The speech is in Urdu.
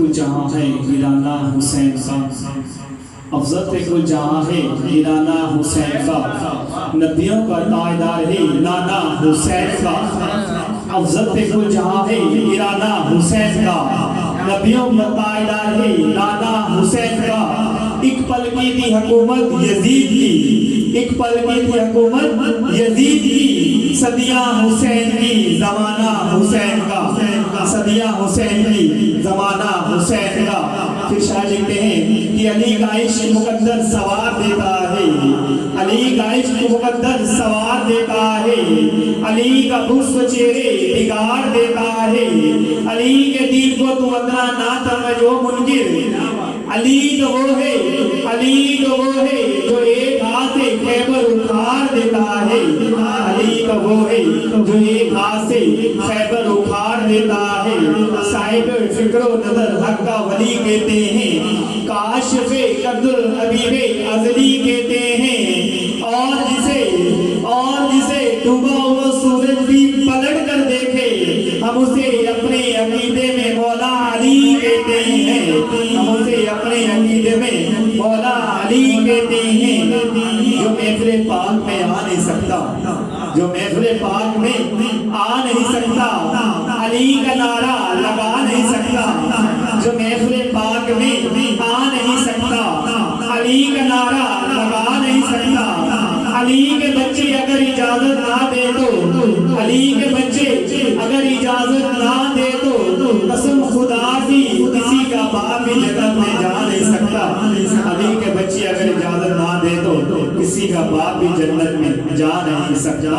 کل جہاں ہے گرانا حسین کا، افضل پہ کل جہاں ہے گرانا حسین کا، نبیوں کا تاجدار ہے نانا حسین کا، افضل پہ کل جہاں ہے گرانا حسین کا، نبیوں کا تاجدار ہے نانا حسین کا، ایک پل کی تھی حکومت یزید کی، ایک پل کی تھی حکومت یزید کی، صدیاں حسین کی زمانہ حسین کا، صدیاں حسین کی زمانہ حسین کا۔ پھر شاہ لکھتے ہیں کہ علی کا عشق مقدر سوار دیتا ہے، علی کا عشق مقدر سوار دیتا ہے، علی کا بغض چہرے بگاڑ دیتا ہے، علی کے دین کو تو ادنا نہ سمجھو منکر، علی تو وہ ہے، علی تو وہ ہے جو ایک ہاتھ سے خیبر اکھاڑ دیتا ہے، علی تو وہ ہے جو ایک ہاتھ سے خیبر اکھاڑ دیتا ہے، صاحب فکر و نظر حق کا ولی کہتے ہیں، کاشف قدر حبیب ازلی کہتے ہیں، اور جسے ڈوبا ہوا سورج بھی پلٹ کر دیکھے ہم اسے اپنے عقیدے میں مولا علی کہتے ہیں، ہم اسے اپنے عقیدے میں مولا علی کہتے ہیں۔ جو محفل پاک میں آ نہیں سکتا، جو محفل پاک میں آ نہیں سکتا، علی کا نعرہ لگا نہیں سکتا، جو محفل پاک میں آ نہیں سکتا، علی کا نعرہ لگا نہیں سکتا، علی کے بچے اگر اجازت نہ دے تو، علی کے بچے اگر اجازت نہ دے تو قسم خدا کی کسی کا باپ بھی جنت میں جا نہیں سکتا، علی کے بچے اگر اجازت نہ دے تو کسی کا باپ بھی جنت میں جا نہیں سکتا۔